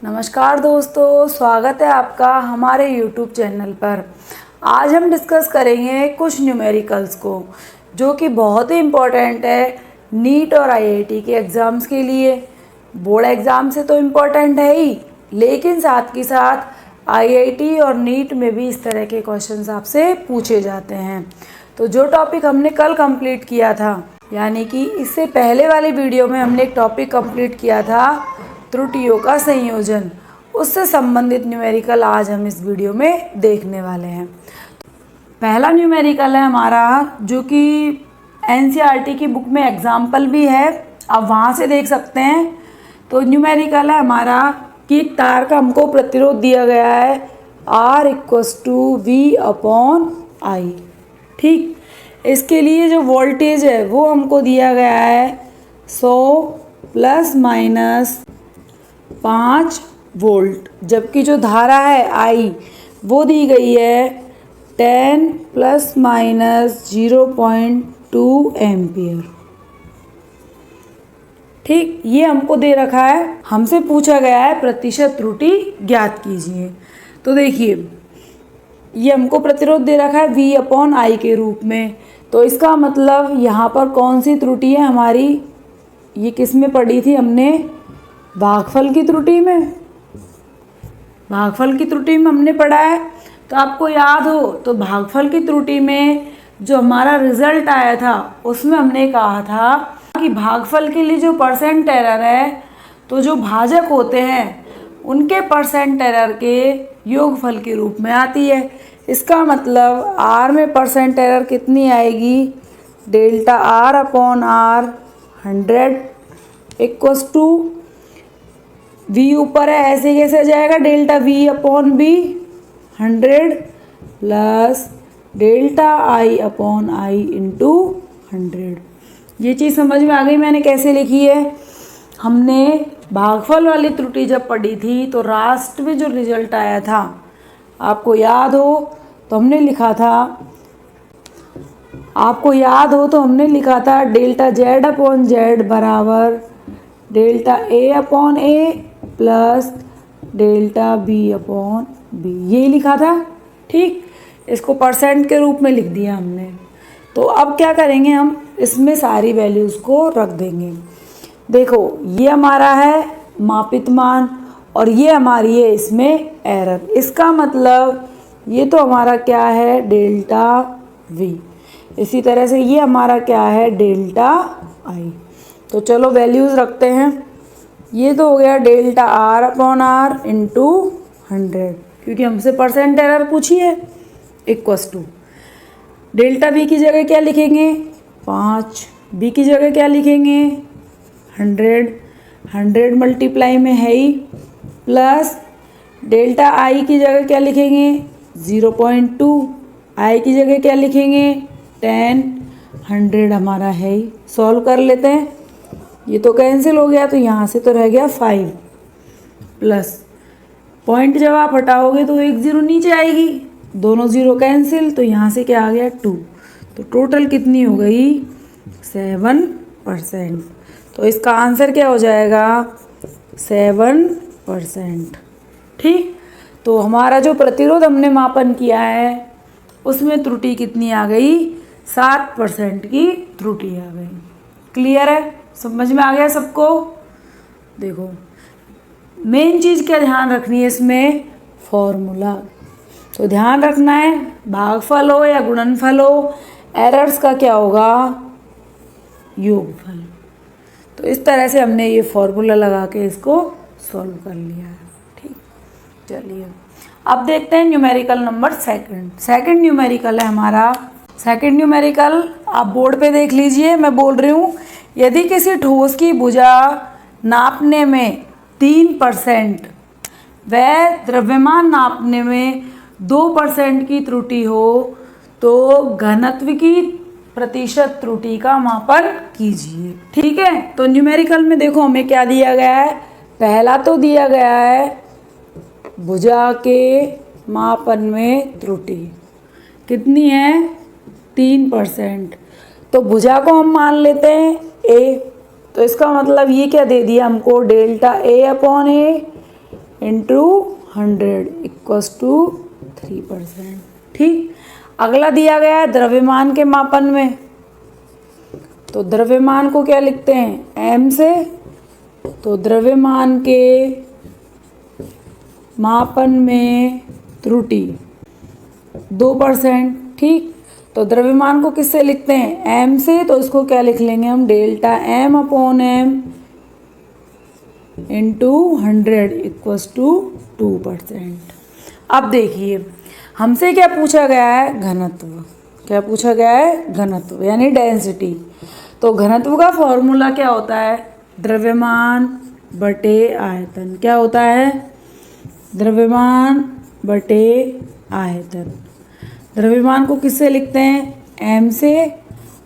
नमस्कार दोस्तों, स्वागत है आपका हमारे YouTube चैनल पर। आज हम डिस्कस करेंगे कुछ न्यूमेरिकल्स को जो कि बहुत ही इम्पोर्टेंट है नीट और आईआईटी के एग्ज़ाम्स के लिए। बोर्ड एग्ज़ाम से तो इम्पोर्टेंट है ही, लेकिन साथ के साथ आईआईटी और नीट में भी इस तरह के क्वेश्चंस आपसे पूछे जाते हैं। तो जो टॉपिक हमने कल कंप्लीट किया था, यानी कि इससे पहले वाली वीडियो में हमने एक टॉपिक कंप्लीट किया था त्रुटियों का संयोजन, उससे संबंधित न्यूमेरिकल आज हम इस वीडियो में देखने वाले हैं। पहला न्यूमेरिकल है हमारा जो कि एनसीईआरटी की बुक में एग्जाम्पल भी है, आप वहाँ से देख सकते हैं। तो न्यूमेरिकल है हमारा कि तार का हमको प्रतिरोध दिया गया है R = V/I। ठीक, इसके लिए जो वोल्टेज है वो हमको दिया गया है 100 ± 5 वोल्ट, जबकि जो धारा है I वो दी गई है 10 ± 0.2 एम्पियर। ठीक, ये हमको दे रखा है, हमसे पूछा गया है प्रतिशत त्रुटि ज्ञात कीजिए। तो देखिए, ये हमको प्रतिरोध दे रखा है V/I के रूप में। तो इसका मतलब यहाँ पर कौन सी त्रुटि है हमारी, ये किस में पड़ी थी हमने, भागफल की त्रुटि में। भागफल की त्रुटि में हमने पढ़ा है। तो आपको याद हो तो भागफल की त्रुटि में जो हमारा रिजल्ट आया था उसमें हमने कहा था कि भागफल के लिए जो परसेंट एरर है, तो जो भाजक होते हैं उनके परसेंट एरर के योगफल के रूप में आती है। इसका मतलब R में परसेंट एरर कितनी आएगी, ΔR/R 100 = V ऊपर है, ऐसे कैसे जाएगा, ΔV/B 100 प्लस ΔI/I × 100। ये चीज़ समझ में आ गई मैंने कैसे लिखी है। हमने भागफल वाली त्रुटि जब पढ़ी थी तो लास्ट में जो रिजल्ट आया था, आपको याद हो तो हमने लिखा था, ΔZ/Z बराबर ΔA/A प्लस ΔB/B, ये लिखा था। ठीक, इसको परसेंट के रूप में लिख दिया हमने। तो अब क्या करेंगे, हम इसमें सारी वैल्यूज़ को रख देंगे। देखो, ये हमारा है मापित मान और ये हमारी है इसमें एरर। इसका मतलब ये तो हमारा क्या है, ΔV। इसी तरह से ये हमारा क्या है, ΔI। तो चलो वैल्यूज़ रखते हैं। ये तो हो गया ΔR/R × 100, क्योंकि हमसे परसेंट एरर पूछी है, = ΔV की जगह क्या लिखेंगे, 5, B की जगह क्या लिखेंगे, 100 मल्टीप्लाई में है ही, प्लस ΔI की जगह क्या लिखेंगे, 0.2, I की जगह क्या लिखेंगे, 10, 100 हमारा है ही। सॉल्व कर लेते हैं, ये तो कैंसिल हो गया, तो यहाँ से तो रह गया 5 प्लस पॉइंट जब आप हटाओगे तो 1 0 नीचे आएगी, दोनों 0 कैंसिल, तो यहाँ से क्या आ गया 2। तो टोटल कितनी हो गई, 7%। तो इसका आंसर क्या हो जाएगा, 7%। ठीक, तो हमारा जो प्रतिरोध हमने मापन किया है उसमें त्रुटि कितनी आ गई, 7% की त्रुटि आ गई। क्लियर है, समझ में आ गया सबको। देखो, मेन चीज़ क्या ध्यान रखनी है इसमें, फॉर्मूला। तो ध्यान रखना है, भागफल हो या गुणनफल हो, एरर्स का क्या होगा, योगफल। तो इस तरह से हमने ये फॉर्मूला लगा के इसको सॉल्व कर लिया है। ठीक, चलिए अब देखते हैं न्यूमेरिकल नंबर सेकंड न्यूमेरिकल है हमारा। सेकंड न्यूमेरिकल आप बोर्ड पे देख लीजिए, मैं बोल रही हूँ, यदि किसी ठोस की भुजा नापने में 3% व द्रव्यमान नापने में 2% की त्रुटि हो तो घनत्व की प्रतिशत त्रुटि का मापन कीजिए। ठीक है, तो न्यूमेरिकल में देखो हमें क्या दिया गया है, पहला तो दिया गया है भुजा के मापन में त्रुटि कितनी है, 3%। तो भुजा को हम मान लेते हैं A। तो इसका मतलब ये क्या दे दिया हमको, ΔA/A इंटू 100 इक्वल्स टू 3%। ठीक, अगला दिया गया है द्रव्यमान के मापन में, तो द्रव्यमान को क्या लिखते हैं, m से। तो द्रव्यमान के मापन में त्रुटि 2%। ठीक, तो द्रव्यमान को किससे लिखते हैं, m से, तो इसको क्या लिख लेंगे हम, delta m upon m into 100 equals to 2%। अब देखिए हमसे क्या पूछा गया है, घनत्व। क्या पूछा गया है, घनत्व यानी डेंसिटी। तो घनत्व का फॉर्मूला क्या होता है, द्रव्यमान बटे आयतन। क्या होता है, द्रव्यमान बटे आयतन। द्रव्यमान को किससे लिखते हैं, m से,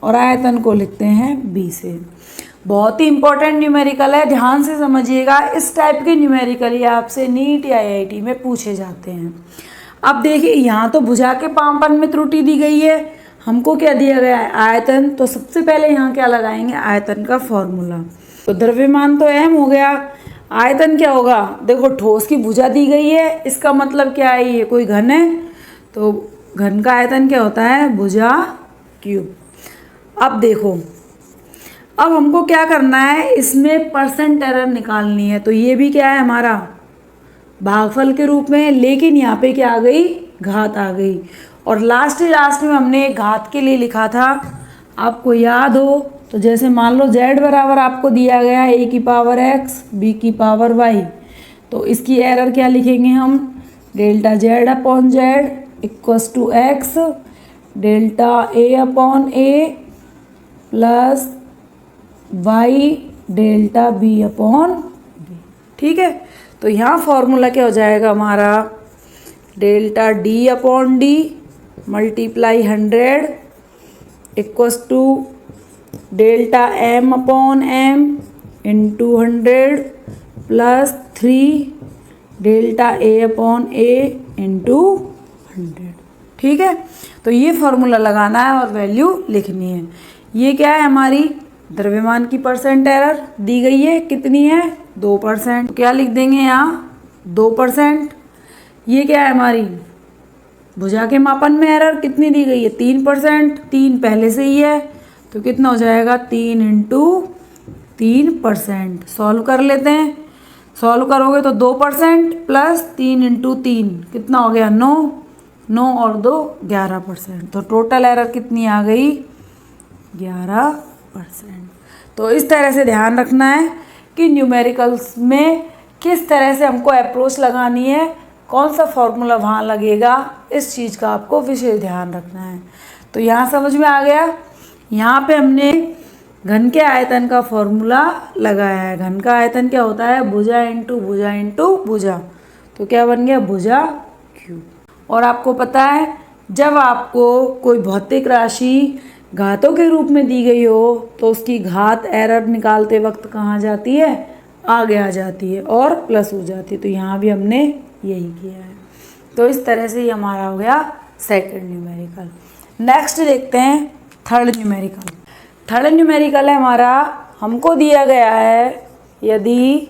और आयतन को लिखते हैं b से। बहुत ही इंपॉर्टेंट न्यूमेरिकल है, ध्यान से समझिएगा। इस टाइप के न्यूमेरिकल ही आपसे नीट या IIT में पूछे जाते हैं। अब देखिए यहाँ तो भुजा के मापन में त्रुटि दी गई है, हमको क्या दिया गया है, आयतन। तो सबसे पहले यहाँ क्या लगाएंगे, आयतन का फॉर्मूला। तो द्रव्यमान तो m हो गया, आयतन क्या होगा, देखो ठोस की भुजा दी गई है, इसका मतलब क्या है, ये कोई घन है, तो घन का आयतन क्या होता है, भुजा क्यूब। अब देखो, अब हमको क्या करना है, इसमें परसेंट एरर निकालनी है। तो ये भी क्या है हमारा भागफल के रूप में, लेकिन यहाँ पे क्या आ गई, घात आ गई। और लास्ट में हमने घात के लिए लिखा था, आपको याद हो तो, जैसे मान लो z बराबर आपको दिया गया है a की पावर x b की पावर y, तो इसकी एरर क्या लिखेंगे हम, delta z upon z equals to x delta a upon a plus y delta b upon b। ठीक है, तो यहाँ फॉर्मूला क्या हो जाएगा हमारा, delta d upon d multiply 100 equals to delta m upon m into 100 plus 3 delta a upon a into 100। ठीक है, तो ये फॉर्मूला लगाना है और वैल्यू लिखनी है। ये क्या है, हमारी द्रव्यमान की परसेंट एरर दी गई है, कितनी है, 2%। क्या लिख देंगे यहाँ, 2%। ये क्या है हमारी भुजा के मापन में एरर कितनी दी गई है, 3%। 3 पहले से ही है, तो कितना हो जाएगा, 3 इंटू 3%। सॉल्व कर लेते हैं, सॉल्व करोगे तो 2% प्लस 3 इंटू 3 कितना हो गया, 9। 9 और 2 11%। तो टोटल एरर कितनी आ गई, 11%। तो इस तरह से ध्यान रखना है कि न्यूमेरिकल्स में किस तरह से हमको अप्रोच लगानी है, कौन सा फॉर्मूला वहाँ लगेगा, इस चीज़ का आपको विशेष ध्यान रखना है। तो यहाँ समझ में आ गया, यहाँ पे हमने घन के आयतन का फॉर्मूला लगाया है। घन का आयतन क्या होता है, भुजा इंटू भुजा इंटू भुजा, तो क्या बन गया, भुजा क्यूब। और आपको पता है, जब आपको कोई भौतिक राशि घातों के रूप में दी गई हो तो उसकी घात एरर निकालते वक्त कहाँ जाती है, आगे आ जाती है और प्लस हो जाती है। तो यहाँ भी हमने यही किया है। तो इस तरह से ये हमारा हो गया सेकंड न्यूमेरिकल। नेक्स्ट देखते हैं थर्ड न्यूमेरिकल। थर्ड न्यूमेरिकल है हमारा, हमको दिया गया है यदि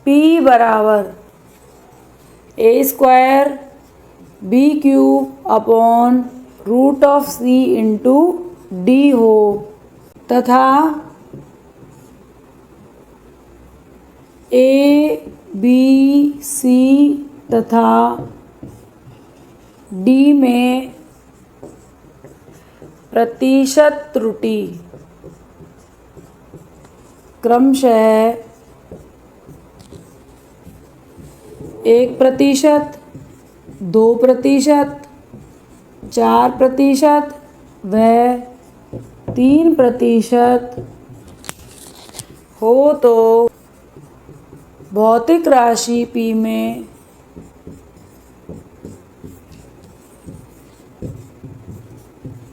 p बराबर a² b³ upon root of c into d हो तथा a b c तथा d में प्रतिशत त्रुटि क्रमशः 1%, 2%, 4% व 3% हो तो भौतिक राशि P में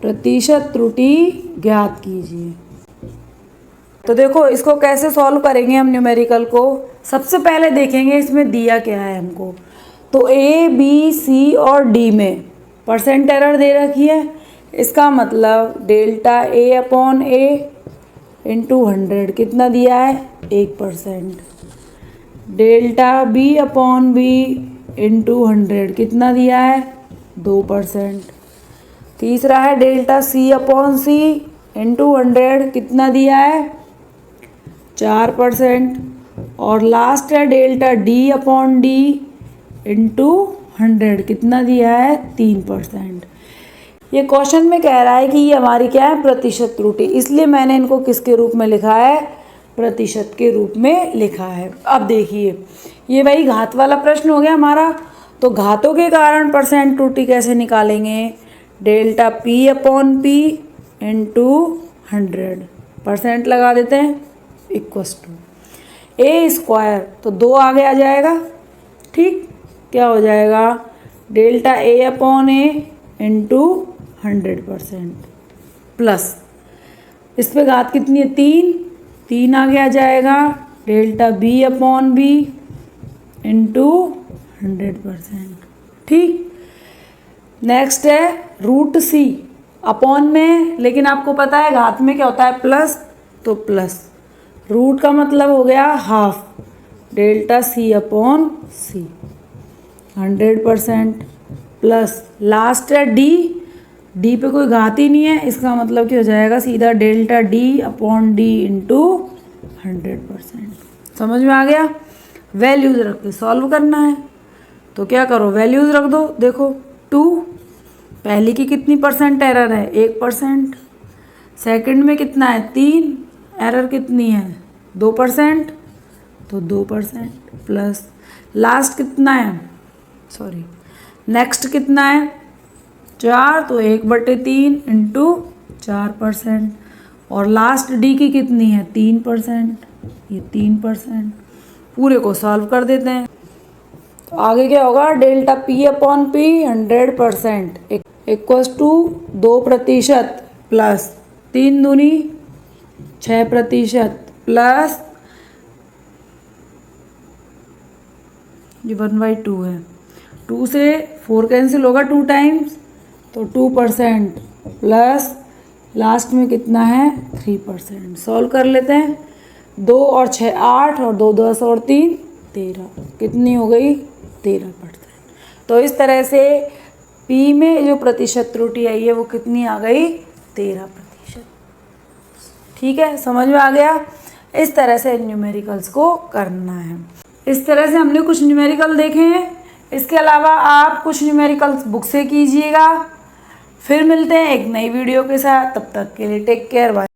प्रतिशत त्रुटि ज्ञात कीजिए। तो देखो इसको कैसे सॉल्व करेंगे हम न्यूमेरिकल को। सबसे पहले देखेंगे इसमें दिया क्या है हमको। तो A, B, C और D में परसेंट एरर दे रखी है। इसका मतलब delta A upon A into 100 कितना दिया है, 1%। Delta B upon B into 100 कितना दिया है 2%। तीसरा है delta C upon C into 100 कितना दिया है 4%। और लास्ट है delta D upon D into 100 कितना दिया है 3%। ये क्वेश्चन में कह रहा है कि ये हमारी क्या है प्रतिशत त्रुटि, इसलिए मैंने इनको किसके रूप में लिखा है प्रतिशत के रूप में लिखा है। अब देखिए ये भाई घात वाला प्रश्न हो गया हमारा, तो घातों के कारण परसेंट त्रुटि कैसे निकालेंगे, delta P upon P into 100% लगा देते हैं इक्वस टू ए स्क्वायर, तो 2 आगे आ जाएगा। ठीक, क्या हो जाएगा delta A upon A into 100% plus इस पे घात कितनी है 3 आगे आ जाएगा delta B upon B into 100%। ठीक, नेक्स्ट है रूट सी अपॉन में, लेकिन आपको पता है घात में क्या होता है प्लस, तो प्लस रूट का मतलब हो गया हाफ डेल्टा सी अपॉन सी 100% प्लस लास्ट है डी पे कोई घात ही नहीं है, इसका मतलब क्या हो जाएगा सीधा delta D upon D into 100%। समझ में आ गया। वैल्यूज रख के सॉल्व करना है, तो क्या करो वैल्यूज रख दो। देखो 2 पहली की कितनी परसेंट एरर है 1%, सेकंड में कितना है 3, एरर कितनी है 2%, तो 2% प्लस लास्ट कितना है नेक्स्ट कितना है 4, तो 1/3 इंटू 4%। और लास्ट डी की कितनी है 3%, ये 3%। पूरे को सॉल्व कर देते हैं, तो आगे क्या होगा delta P upon P 100% equals to 2% plus 3 दूनी 6% प्लस ये 1/2 है, 2 से 4 कैंसिल होगा 2 टाइम्स, तो 2% प्लस लास्ट में कितना है 3%। सॉल्व कर लेते हैं, 2 और 6 8 और 2 10 और 3 13, कितनी हो गई 13%। तो इस तरह से पी में जो प्रतिशत त्रुटि आई है वो कितनी आ गई 13%। ठीक है, समझ में आ गया। इस तरह से न्यूमेरिकल्स को करना है। इस तरह से हमने कुछ न्यूमेरिकल देखे हैं, इसके अलावा आप कुछ न्यूमेरिकल्स बुक से कीजिएगा। फिर मिलते हैं एक नई वीडियो के साथ, तब तक के लिए टेक केयर, बाय।